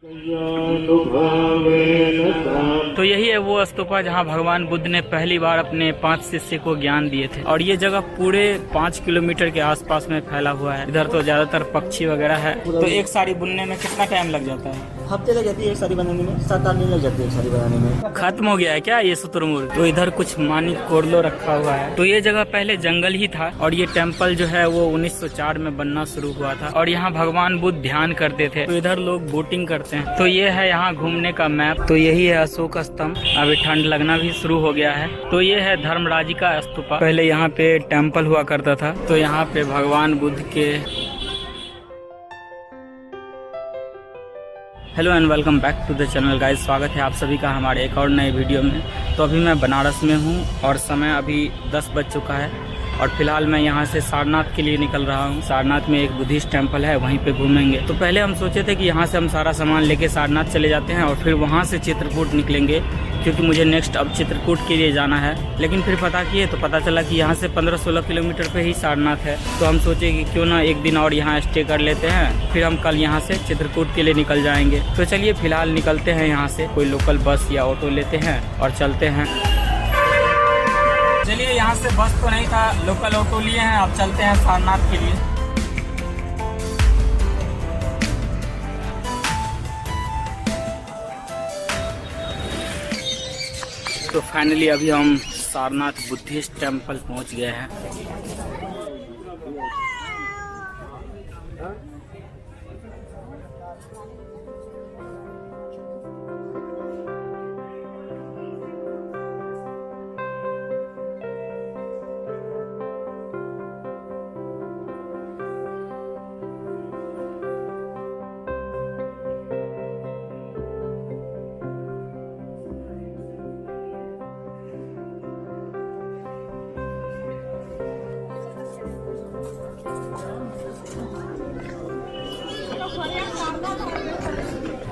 तो यही है वो स्तूपा जहाँ भगवान बुद्ध ने पहली बार अपने 5 शिष्य को ज्ञान दिए थे। और ये जगह पूरे 5 किलोमीटर के आसपास में फैला हुआ है। इधर तो ज्यादातर पक्षी वगैरह है। तो एक साड़ी बुनने में कितना टाइम लग जाता है? हफ्ते लग जाती है एक साड़ी बनाने में, 7-8 दिन लग जाती है एक साड़ी बनाने में। खत्म हो गया है क्या ये शुतुरमुर्ग? तो इधर कुछ मानिक कोरलो रखा हुआ है। तो ये जगह पहले जंगल ही था और ये टेम्पल जो है वो 1904 में बनना शुरू हुआ था और यहाँ भगवान बुद्ध ध्यान करते थे। तो इधर लोग बोटिंग करते हैं। तो ये है यहाँ घूमने का मैप। तो यही है अशोक स्तंभ। अभी ठंड लगना भी शुरू हो गया है। तो ये है धर्मराजी का स्तूपा। पहले यहाँ पे टेम्पल हुआ करता था। तो यहाँ पे भगवान बुद्ध के hello and welcome back to the channel guys. स्वागत है आप सभी का हमारे एक और नए वीडियो में। तो अभी मैं बनारस में हूँ और समय अभी 10 बज चुका है और फिलहाल मैं यहाँ से सारनाथ के लिए निकल रहा हूँ। सारनाथ में एक बुद्धिस्ट टेम्पल है, वहीं पे घूमेंगे। तो पहले हम सोचे थे कि यहाँ से हम सारा सामान लेके सारनाथ चले जाते हैं और फिर वहाँ से चित्रकूट निकलेंगे, क्योंकि मुझे नेक्स्ट अब चित्रकूट के लिए जाना है। लेकिन फिर पता किए तो पता चला कि यहाँ से 15-16 किलोमीटर पे ही सारनाथ है। तो हम सोचे कि क्यों ना एक दिन और यहाँ स्टे कर लेते हैं, फिर हम कल यहाँ से चित्रकूट के लिए निकल जाएंगे। तो चलिए फिलहाल निकलते हैं यहाँ से। कोई लोकल बस या ऑटो लेते हैं और चलते हैं। चलिए, यहाँ से बस तो नहीं था, लोकल ऑटो लिए हैं। अब चलते हैं सारनाथ के लिए। तो फाइनली अभी हम सारनाथ बुद्धिस्ट टेम्पल पहुँच गए हैं।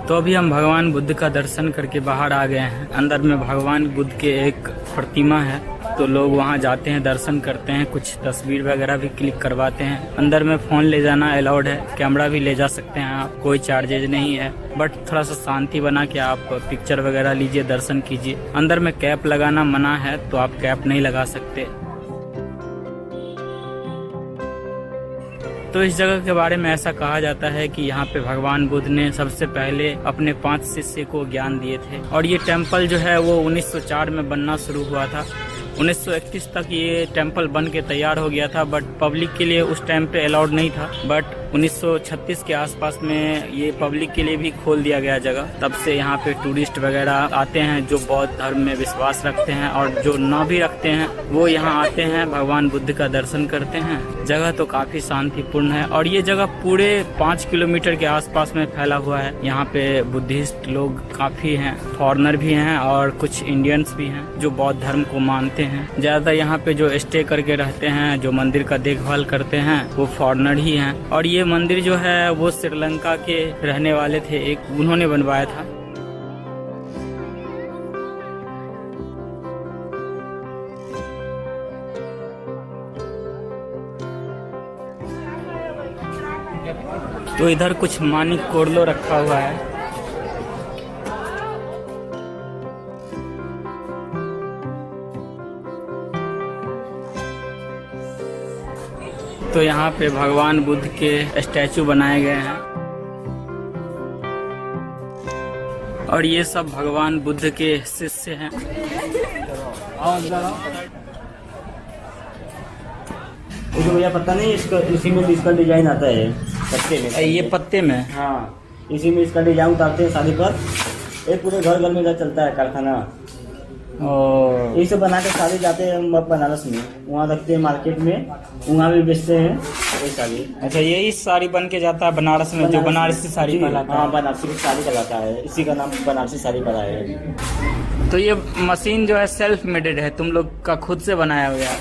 तो अभी हम भगवान बुद्ध का दर्शन करके बाहर आ गए हैं। अंदर में भगवान बुद्ध के एक प्रतिमा है। तो लोग वहां जाते हैं, दर्शन करते हैं, कुछ तस्वीर वगैरह भी क्लिक करवाते हैं। अंदर में फ़ोन ले जाना अलाउड है, कैमरा भी ले जा सकते हैं आप, कोई चार्जेज नहीं है। बट थोड़ा सा शांति बना के आप पिक्चर वगैरह लीजिए, दर्शन कीजिए। अंदर में कैप लगाना मना है, तो आप कैप नहीं लगा सकते। तो इस जगह के बारे में ऐसा कहा जाता है कि यहाँ पे भगवान बुद्ध ने सबसे पहले अपने 5 शिष्य को ज्ञान दिए थे। और ये टेम्पल जो है वो 1904 में बनना शुरू हुआ था। 1931 तक ये टेम्पल बन के तैयार हो गया था, बट पब्लिक के लिए उस टाइम पे अलाउड नहीं था। बट 1936 के आसपास में ये पब्लिक के लिए भी खोल दिया गया जगह। तब से यहाँ पे टूरिस्ट वगैरह आते हैं जो बौद्ध धर्म में विश्वास रखते हैं, और जो न भी रखते हैं वो यहाँ आते हैं, भगवान बुद्ध का दर्शन करते हैं। जगह तो काफी शांतिपूर्ण है और ये जगह पूरे 5 किलोमीटर के आसपास में फैला हुआ है। यहाँ पे बुद्धिस्ट लोग काफी हैं, फॉरेनर भी हैं और कुछ इंडियंस भी हैं जो बौद्ध धर्म को मानते हैं। ज्यादातर यहाँ पे जो स्टे करके रहते हैं, जो मंदिर का देखभाल करते हैं, वो फॉरेनर ही हैं। और ये मंदिर जो है वो श्रीलंका के रहने वाले थे, एक उन्होंने बनवाया था। तो इधर कुछ मानिक कोरलो रखा हुआ है। तो यहाँ पे भगवान बुद्ध के स्टैचू बनाए गए हैं और ये सब भगवान बुद्ध के शिष्य हैं। तो भैया पता नहीं, इसका इसी में इसका डिजाइन आता है पत्ते में। ये पत्ते में? हाँ, इसी में इसका डिजाइन उतारते हैं साड़ी पर। ये पूरे घर में चलता है कारखाना। और ये सब बना के साड़ी जाते हैं बनारस में, वहाँ रखते हैं मार्केट में, वहाँ भी बेचते हैं ये साड़ी। अच्छा, यही साड़ी बन के जाता है बनारस में, जो बनारसी साड़ी कहलाता है। हाँ, बनारसी साड़ी कहलाता है, इसी का नाम बनारसी साड़ी पड़ा है। तो ये मशीन जो है सेल्फ मेडेड है, तुम लोग का खुद से बनाया हुआ है?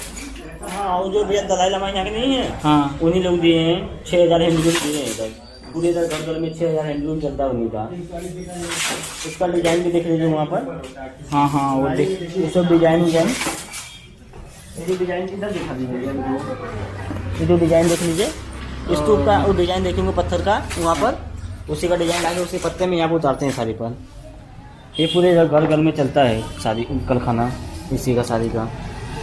हाँ, वो जो भैया दलाई लामा यहाँ के नहीं है, हाँ, उन्हीं लोग दिए हैं। 6000 हैंडलूम दिए हैं इधर, पूरे इधर घर में 6000 हैंडलूम चलता है उन्हीं का। उसका डिजाइन भी देख लीजिए वहाँ पर। हाँ हाँ, वो देख, ये सब डिजाइन इधर दिखा दीजिए। ये जो डिजाइन देख लीजिए, स्तूप का वो डिजाइन देखेंगे पत्थर का, वहाँ पर उसी का डिजाइन लाके उसी पत्ते में यहाँ पे उतारते हैं साड़ी पर। ये पूरे घर घर में चलता है शादी कल खाना इसी का साड़ी का।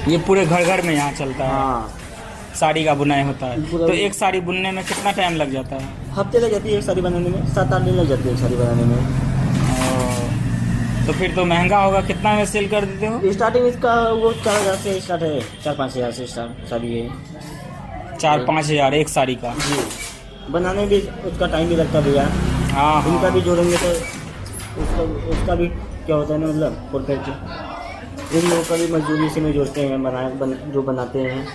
ये पूरे घर घर में यहाँ चलता है। हाँ, साड़ी का बुनाई होता है। पूरा- तो एक साड़ी बुनने में कितना टाइम लग जाता है? हफ्ते लग जाती है एक साड़ी बनाने में, 7-8 दिन लग जाती है एक साड़ी बनाने में। तो फिर तो महंगा होगा। कितना में सेल कर देते हो? स्टार्टिंग इसका वो 4,000 से स्टार्ट है, 4-5 हज़ार से स्टार्ट साड़ी है 4-5 हज़ार एक साड़ी का। जी। बनाने भी उसका टाइम भी लगता है भैया। हाँ उनका हाँ। भी जोड़ेंगे तो उसका भी क्या होता है ना, मतलब परफेक्ट। इन लोगों का भी मजदूरी से में जोड़ते हैं जो बनाते हैं।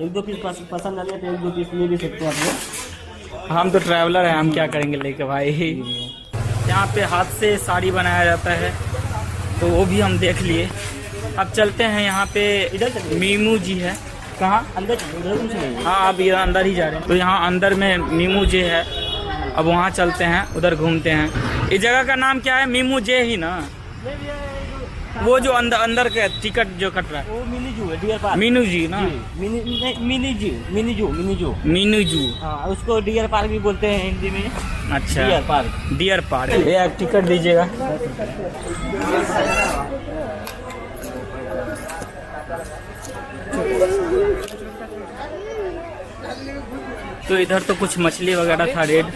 1-2 पीस पसंद आ गया तो 1-2 पीस ले भी सकते हैं आप लोग। हम तो ट्रैवलर हैं, हम क्या करेंगे लेके भाई। यहाँ पे हाथ से साड़ी बनाया जाता है तो वो भी हम देख लिए। अब चलते हैं यहाँ पे। इधर चलिए। मीमू जी है। कहाँ? अंदर उधर कुछ नहीं है। हाँ, अब ये अंदर ही जा रहे हैं। तो यहाँ अंदर में मीमू जे है। अब वहाँ चलते हैं, उधर घूमते हैं। इस जगह का नाम क्या है? मीमू जे ही ना? वो जो अंदर के टिकट जो कट रहा है वो मिनी जू है, डियर पार्क। मीनू जी ना? मिनी जू। मीनू जू। हाँ, उसको डियर पार्क भी बोलते हैं हिंदी में। अच्छा, डियर पार्क। Deer park. ये टिकट दीजिएगा। तो इधर तो कुछ मछली वगैरह था रेड।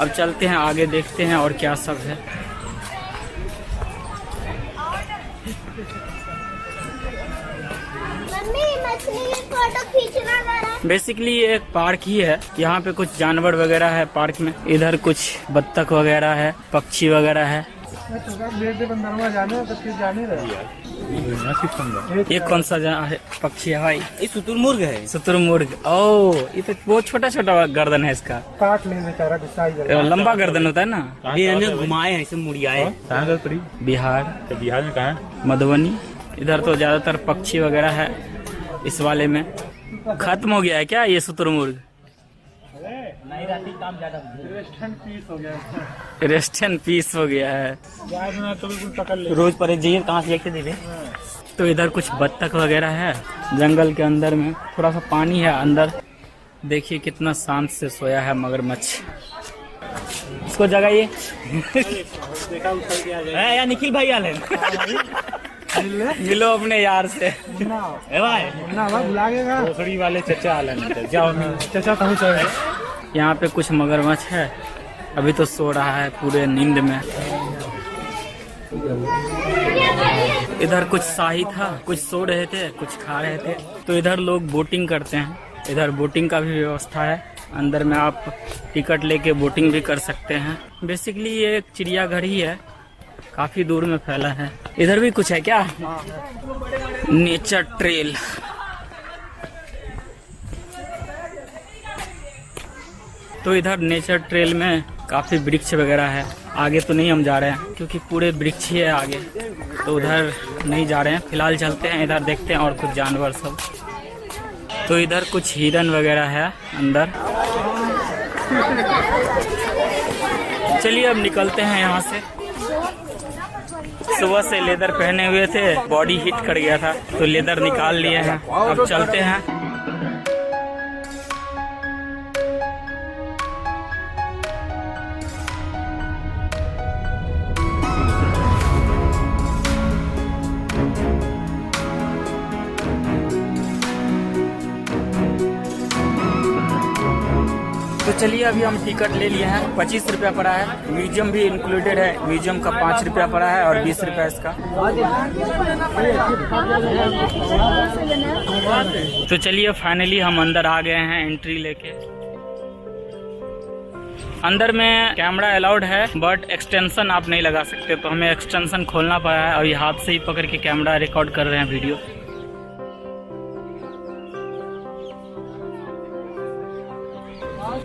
अब चलते हैं आगे, देखते हैं और क्या सब है। मम्मी मछली की फोटो खींचना जरा। बेसिकली ये एक पार्क ही है। यहाँ पे कुछ जानवर वगैरह है पार्क में। इधर कुछ बत्तख वगैरह है, पक्षी वगैरह है। ये कौन सा है पक्षी है भाई? ये शुतुरमुर्ग है। शुतुरमुर्ग। ओह, ये तो बहुत छोटा छोटा गर्दन है इसका। काट ले बेचारा गुस्सा ही लंबा गर्दन होता है ना। ये अन्य घुमाए हैं, ऐसे मुड़ियाए। बिहार, बिहार में कहाँ मधुबनी। इधर तो ज्यादातर पक्षी वगैरह है। इस वाले में खत्म हो गया है क्या ये शुतुरमुर्ग? नहीं रहती काम ज्यादा। पीस हो गया रेस्ट एंड पीस हो गया है। याद ना तो बिल्कुल पकड़ ले। रोज पर एक जाइए, कहाँ से देखते थे। तो इधर कुछ बत्तख वगैरह है जंगल के अंदर में। थोड़ा सा पानी है अंदर। देखिए कितना शांत से सोया है मगरमच्छ। इसको जगाइए। देखा उछल के आ जाए। यार निखिल भाई आले मिलो अपने यार से। ए भाई ना भाई बुलाएगा भोसड़ी वाले चचा आलन जाओ। चाचा कहाँ चल गए? यहाँ पे कुछ मगरमच्छ है। अभी तो सो रहा है पूरे नींद में। इधर कुछ शाही था, कुछ सो रहे थे, कुछ खा रहे थे। तो इधर लोग बोटिंग करते हैं। इधर बोटिंग का भी व्यवस्था है। अंदर में आप टिकट लेके बोटिंग भी कर सकते हैं। बेसिकली ये एक चिड़ियाघर ही है, काफी दूर में फैला है। इधर भी कुछ है क्या? Nature trail. तो इधर नेचर ट्रेल में काफी वृक्ष वगैरह है। आगे तो नहीं हम जा रहे हैं क्योंकि पूरे वृक्ष ही है आगे, तो उधर नहीं जा रहे हैं। फिलहाल चलते हैं इधर, देखते हैं और कुछ जानवर सब। तो इधर कुछ हिरन वगैरह है अंदर। चलिए अब निकलते हैं यहाँ से। सुबह से लेदर पहने हुए थे, बॉडी हीट कर गया था तो लेदर निकाल लिए हैं। अब चलते हैं। तो चलिए अभी हम टिकट ले लिए हैं। 25 रुपया पड़ा है। म्यूजियम भी इंक्लूडेड है। म्यूजियम का 5 रुपया पड़ा है और 20 रुपया इसका। तो चलिए फाइनली हम अंदर आ गए हैं एंट्री लेके। अंदर में कैमरा अलाउड है बट एक्सटेंशन आप नहीं लगा सकते, तो हमें एक्सटेंशन खोलना पड़ा है और ये हाथ से ही पकड़ के कैमरा रिकॉर्ड कर रहे हैं वीडियो।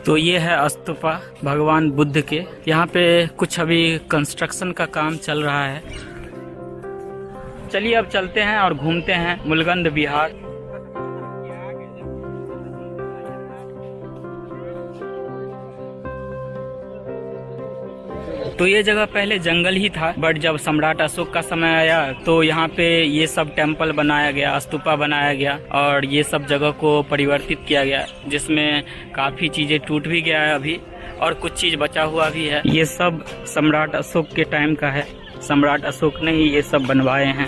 तो ये है स्तूपा भगवान बुद्ध के। यहाँ पे कुछ अभी कंस्ट्रक्शन का काम चल रहा है। चलिए अब चलते हैं और घूमते हैं मुलगंद बिहार। तो ये जगह पहले जंगल ही था, बट जब सम्राट अशोक का समय आया तो यहाँ पे ये सब टेम्पल बनाया गया, स्तूपा बनाया गया और ये सब जगह को परिवर्तित किया गया, जिसमें काफ़ी चीज़ें टूट भी गया है अभी और कुछ चीज बचा हुआ भी है। ये सब सम्राट अशोक के टाइम का है। सम्राट अशोक ने ही ये सब बनवाए हैं।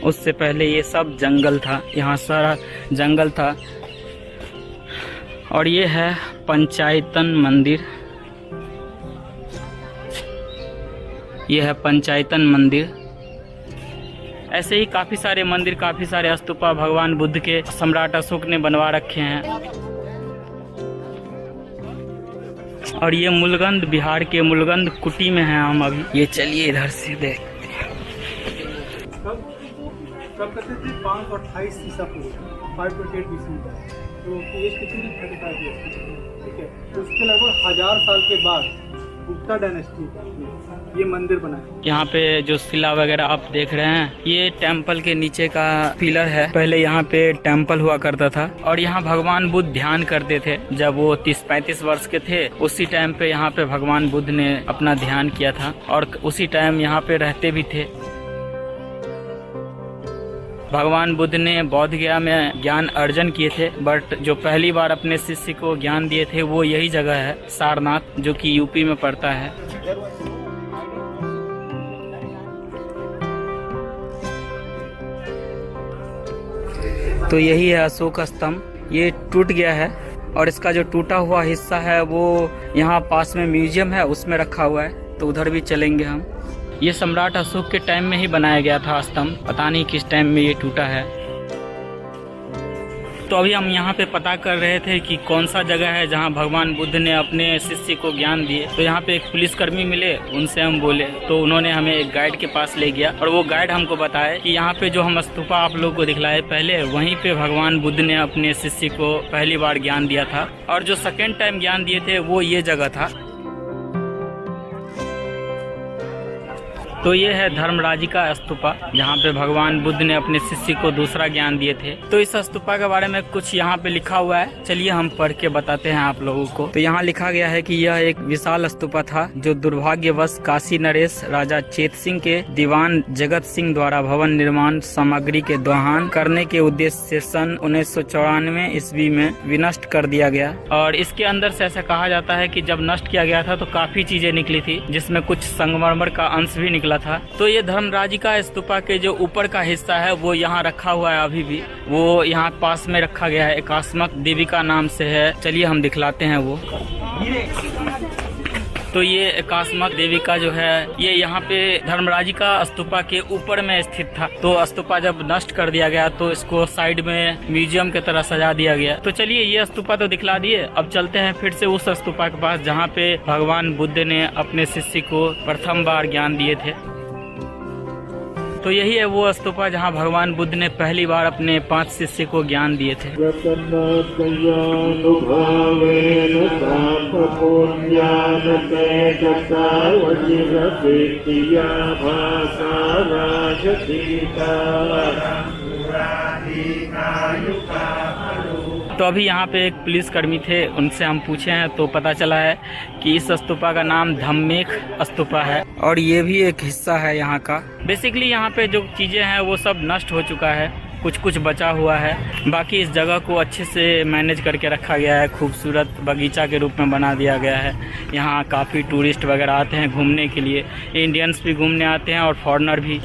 उससे पहले ये सब जंगल था, यहाँ सारा जंगल था। और ये है पंचायतन मंदिर। ये है पंचायतन मंदिर। ऐसे ही काफ़ी सारे मंदिर, काफ़ी सारे स्तूपा भगवान बुद्ध के सम्राट अशोक ने बनवा रखे हैं। और ये मुलगंद, बिहार के मुलगंद कुटी में है हम अभी। ये चलिए इधर से देखते हैं। कब कहते थे 528 ईसा पूर्व 528 BC का, तो एज कितनी 35 ईयर्स, ठीक है। तो उसके लगभग 1000 साल के बाद गुप्ता डायनेस्टी ये मंदिर बना है। यहाँ पे जो शिला वगैरह आप देख रहे हैं, ये टेम्पल के नीचे का पिलर है। पहले यहाँ पे टेम्पल हुआ करता था और यहाँ भगवान बुद्ध ध्यान करते थे। जब वो 30-35 वर्ष के थे, उसी टाइम पे यहाँ पे भगवान बुद्ध ने अपना ध्यान किया था और उसी टाइम यहाँ पे रहते भी थे। भगवान बुद्ध ने बौद्ध गया में ज्ञान अर्जन किए थे, बट जो पहली बार अपने शिष्य को ज्ञान दिए थे वो यही जगह है, सारनाथ, जो कि यूपी में पड़ता है। तो यही है अशोक स्तंभ। ये टूट गया है और इसका जो टूटा हुआ हिस्सा है वो यहाँ पास में म्यूजियम है, उसमें रखा हुआ है। तो उधर भी चलेंगे हम। ये सम्राट अशोक के टाइम में ही बनाया गया था स्तंभ, पता नहीं किस टाइम में ये टूटा है। तो अभी हम यहाँ पे पता कर रहे थे कि कौन सा जगह है जहाँ भगवान बुद्ध ने अपने शिष्य को ज्ञान दिए। तो यहाँ पे एक पुलिसकर्मी मिले, उनसे हम बोले तो उन्होंने हमें एक गाइड के पास ले गया और वो गाइड हमको बताया कि यहाँ पे जो हम स्तूपा आप लोग को दिखलाए पहले, वहीं पे भगवान बुद्ध ने अपने शिष्य को पहली बार ज्ञान दिया था और जो सेकेंड टाइम ज्ञान दिए थे वो ये जगह था। तो ये है धर्मराजिका स्तूपा, जहाँ पे भगवान बुद्ध ने अपने शिष्य को दूसरा ज्ञान दिए थे। तो इस स्तूपा के बारे में कुछ यहाँ पे लिखा हुआ है, चलिए हम पढ़ के बताते हैं आप लोगों को। तो यहाँ लिखा गया है कि यह एक विशाल स्तूपा था जो दुर्भाग्यवश काशी नरेश राजा चेत सिंह के दीवान जगत सिंह द्वारा भवन निर्माण सामग्री के दोहन करने के उद्देश्य से सन 1994 ईस्वी में विनष्ट कर दिया गया। और इसके अंदर से ऐसा कहा जाता है कि जब नष्ट किया गया था तो काफी चीजें निकली थी, जिसमें कुछ संगमरमर का अंश भी निकला था। तो ये धर्मराजिका स्तूपा के जो ऊपर का हिस्सा है वो यहाँ रखा हुआ है अभी भी। वो यहाँ पास में रखा गया है, एकास्मक देवी का नाम से है। चलिए हम दिखलाते हैं वो। तो ये एकास्मक देवी का जो है ये यहाँ पे धर्मराजिका स्तूपा के ऊपर में स्थित था। तो स्तूपा जब नष्ट कर दिया गया तो इसको साइड में म्यूजियम की तरह सजा दिया गया। तो चलिए ये स्तूपा तो दिखला दिए, अब चलते हैं फिर से उस स्तूपा के पास जहाँ पे भगवान बुद्ध ने अपने शिष्य को प्रथम बार ज्ञान दिए थे। तो यही है वो स्तूपा जहाँ भगवान बुद्ध ने पहली बार अपने 5 शिष्य को ज्ञान दिए थे। तो अभी यहाँ पे एक पुलिसकर्मी थे, उनसे हम पूछे हैं तो पता चला है कि इस स्तूपा का नाम धम्मेक स्तूपा है और ये भी एक हिस्सा है यहाँ का। बेसिकली यहाँ पे जो चीज़ें हैं वो सब नष्ट हो चुका है, कुछ कुछ बचा हुआ है। बाकी इस जगह को अच्छे से मैनेज करके रखा गया है, खूबसूरत बगीचा के रूप में बना दिया गया है। यहाँ काफ़ी टूरिस्ट वगैरह आते हैं घूमने के लिए, इंडियंस भी घूमने आते हैं और फॉरेनर भी।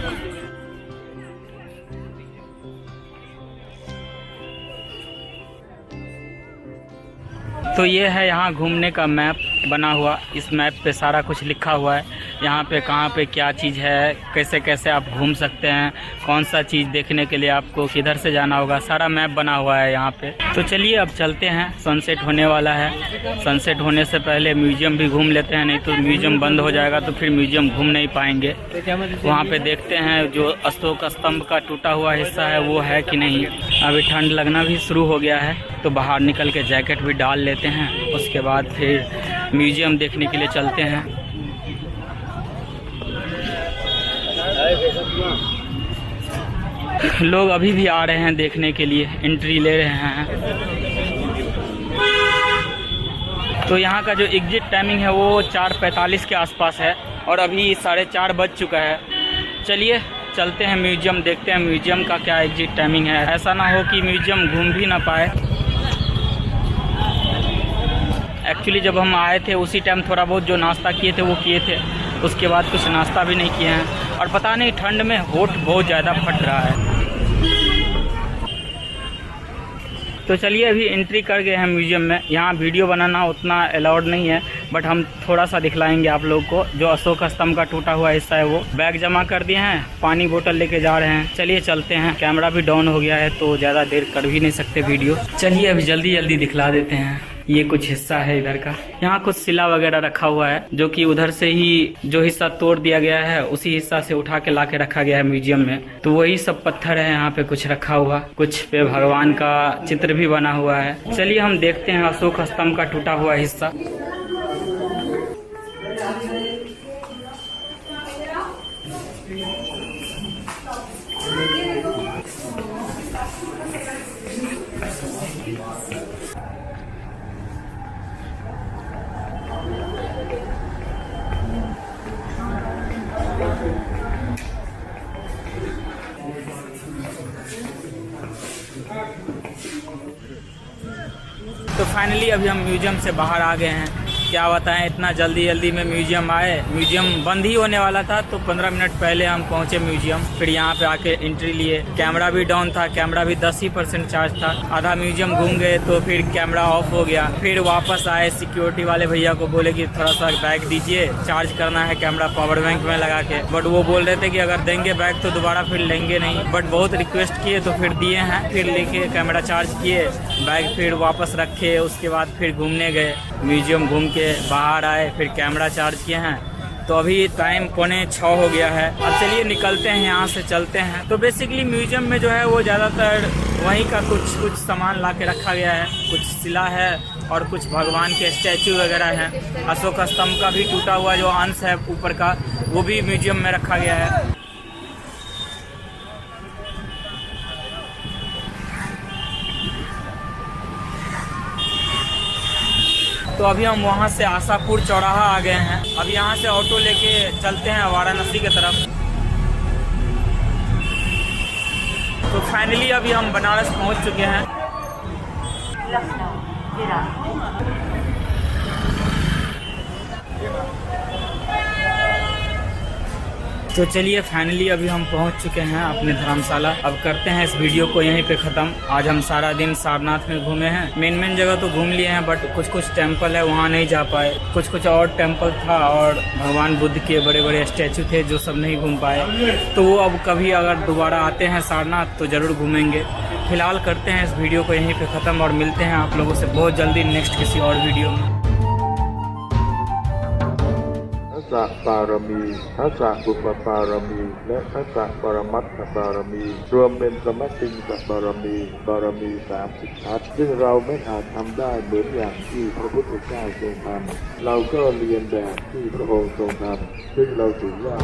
तो ये है यहाँ घूमने का मैप बना हुआ। इस मैप पे सारा कुछ लिखा हुआ है, यहाँ पे कहाँ पे क्या चीज़ है, कैसे कैसे आप घूम सकते हैं, कौन सा चीज़ देखने के लिए आपको किधर से जाना होगा, सारा मैप बना हुआ है यहाँ पे। तो चलिए अब चलते हैं, सनसेट होने वाला है। सनसेट होने से पहले म्यूजियम भी घूम लेते हैं, नहीं तो म्यूजियम बंद हो जाएगा तो फिर म्यूजियम घूम नहीं पाएंगे। वहाँ पे देखते हैं जो अशोक स्तंभ का टूटा हुआ हिस्सा है वो है कि नहीं। अभी ठंड लगना भी शुरू हो गया है तो बाहर निकल के जैकेट भी डाल लेते हैं, उसके बाद फिर म्यूजियम देखने के लिए चलते हैं। लोग अभी भी आ रहे हैं देखने के लिए, एंट्री ले रहे हैं। तो यहाँ का जो एग्जिट टाइमिंग है वो 4:45 के आसपास है और अभी 4:30 बज चुका है। चलिए चलते हैं म्यूजियम, देखते हैं म्यूजियम का क्या एग्जिट टाइमिंग है। ऐसा ना हो कि म्यूजियम घूम भी ना पाए, एक्चुअली जब हम आए थे उसी टाइम थोड़ा बहुत जो नाश्ता किए थे वो किए थे, उसके बाद कुछ नाश्ता भी नहीं किए हैं। और पता नहीं ठंड में होठ बहुत ज़्यादा फट रहा है। तो चलिए अभी एंट्री कर गए हैं म्यूजियम में। यहाँ वीडियो बनाना उतना अलाउड नहीं है, बट हम थोड़ा सा दिखलाएंगे आप लोग को। जो अशोक स्तंभ का टूटा हुआ हिस्सा है वो बैग जमा कर दिए हैं, पानी बोतल लेके जा रहे हैं। चलिए चलते हैं। कैमरा भी डाउन हो गया है तो ज़्यादा देर कर भी नहीं सकते वीडियो। चलिए अभी जल्दी जल्दी दिखला देते हैं। ये कुछ हिस्सा है इधर का। यहाँ कुछ शिला वगैरह रखा हुआ है जो कि उधर से ही जो हिस्सा तोड़ दिया गया है उसी हिस्सा से उठा के ला के रखा गया है म्यूजियम में। तो वही सब पत्थर है यहाँ पे कुछ रखा हुआ, कुछ पे भगवान का चित्र भी बना हुआ है। चलिए हम देखते हैं अशोक स्तंभ का टूटा हुआ हिस्सा। तो फाइनली अभी हम म्यूजियम से बाहर आ गए हैं। क्या बताएं, इतना जल्दी जल्दी में म्यूजियम आए। म्यूजियम बंद ही होने वाला था तो 15 मिनट पहले हम पहुंचे म्यूजियम। फिर यहाँ पे आके एंट्री लिए। कैमरा भी डाउन था, कैमरा भी 10% चार्ज था। आधा म्यूजियम घूम गए तो फिर कैमरा ऑफ हो गया। फिर वापस आए, सिक्योरिटी वाले भैया को बोले कि थोड़ा सा बैग दीजिए, चार्ज करना है कैमरा पावर बैंक में लगा के। बट वो बोल रहे थे कि अगर देंगे बैग तो दोबारा फिर लेंगे नहीं। बट बहुत रिक्वेस्ट किए तो फिर दिए हैं। फिर लेके कैमरा चार्ज किए, बैग फिर वापस रखे। उसके बाद फिर घूमने गए, म्यूजियम घूम के बाहर आए, फिर कैमरा चार्ज किए हैं। तो अभी टाइम 5:45 हो गया है। अब चलिए निकलते हैं यहाँ से, चलते हैं। तो बेसिकली म्यूजियम में जो है वो ज़्यादातर वहीं का कुछ सामान ला के रखा गया है। कुछ शिला है और कुछ भगवान के स्टैचू वगैरह हैं। अशोक स्तंभ का भी टूटा हुआ जो अंश है ऊपर का वो भी म्यूजियम में रखा गया है। तो अभी हम वहाँ से आशापुर चौराहा आ गए हैं। अब यहाँ से ऑटो लेके चलते हैं वाराणसी की तरफ। तो फाइनली अभी हम बनारस पहुँच चुके हैं। तो चलिए फाइनली अभी हम पहुंच चुके हैं अपने धर्मशाला। अब करते हैं इस वीडियो को यहीं पे ख़त्म। आज हम सारा दिन सारनाथ में घूमे हैं। मेन जगह तो घूम लिए हैं, बट कुछ टेम्पल है वहाँ नहीं जा पाए। कुछ और टेम्पल था और भगवान बुद्ध के बड़े बड़े स्टैचू थे जो सब नहीं घूम पाए। तो वो अब कभी अगर दोबारा आते हैं सारनाथ तो ज़रूर घूमेंगे। फिलहाल करते हैं इस वीडियो को यहीं पर ख़त्म और मिलते हैं आप लोगों से बहुत जल्दी नेक्स्ट किसी और वीडियो में। ทัสสะบารมีทัสสะบุพบารมีและทัสสะปรมัตถบารมีรวมเป็นสมัติงสบารมี30 ทัศซึ่งเราไม่อาจทำได้เหมือนอย่างที่พระพุทธเจ้าทรงทำเราก็เรียนแบบที่พระองค์ทรงทำซึ่งเราถือว่า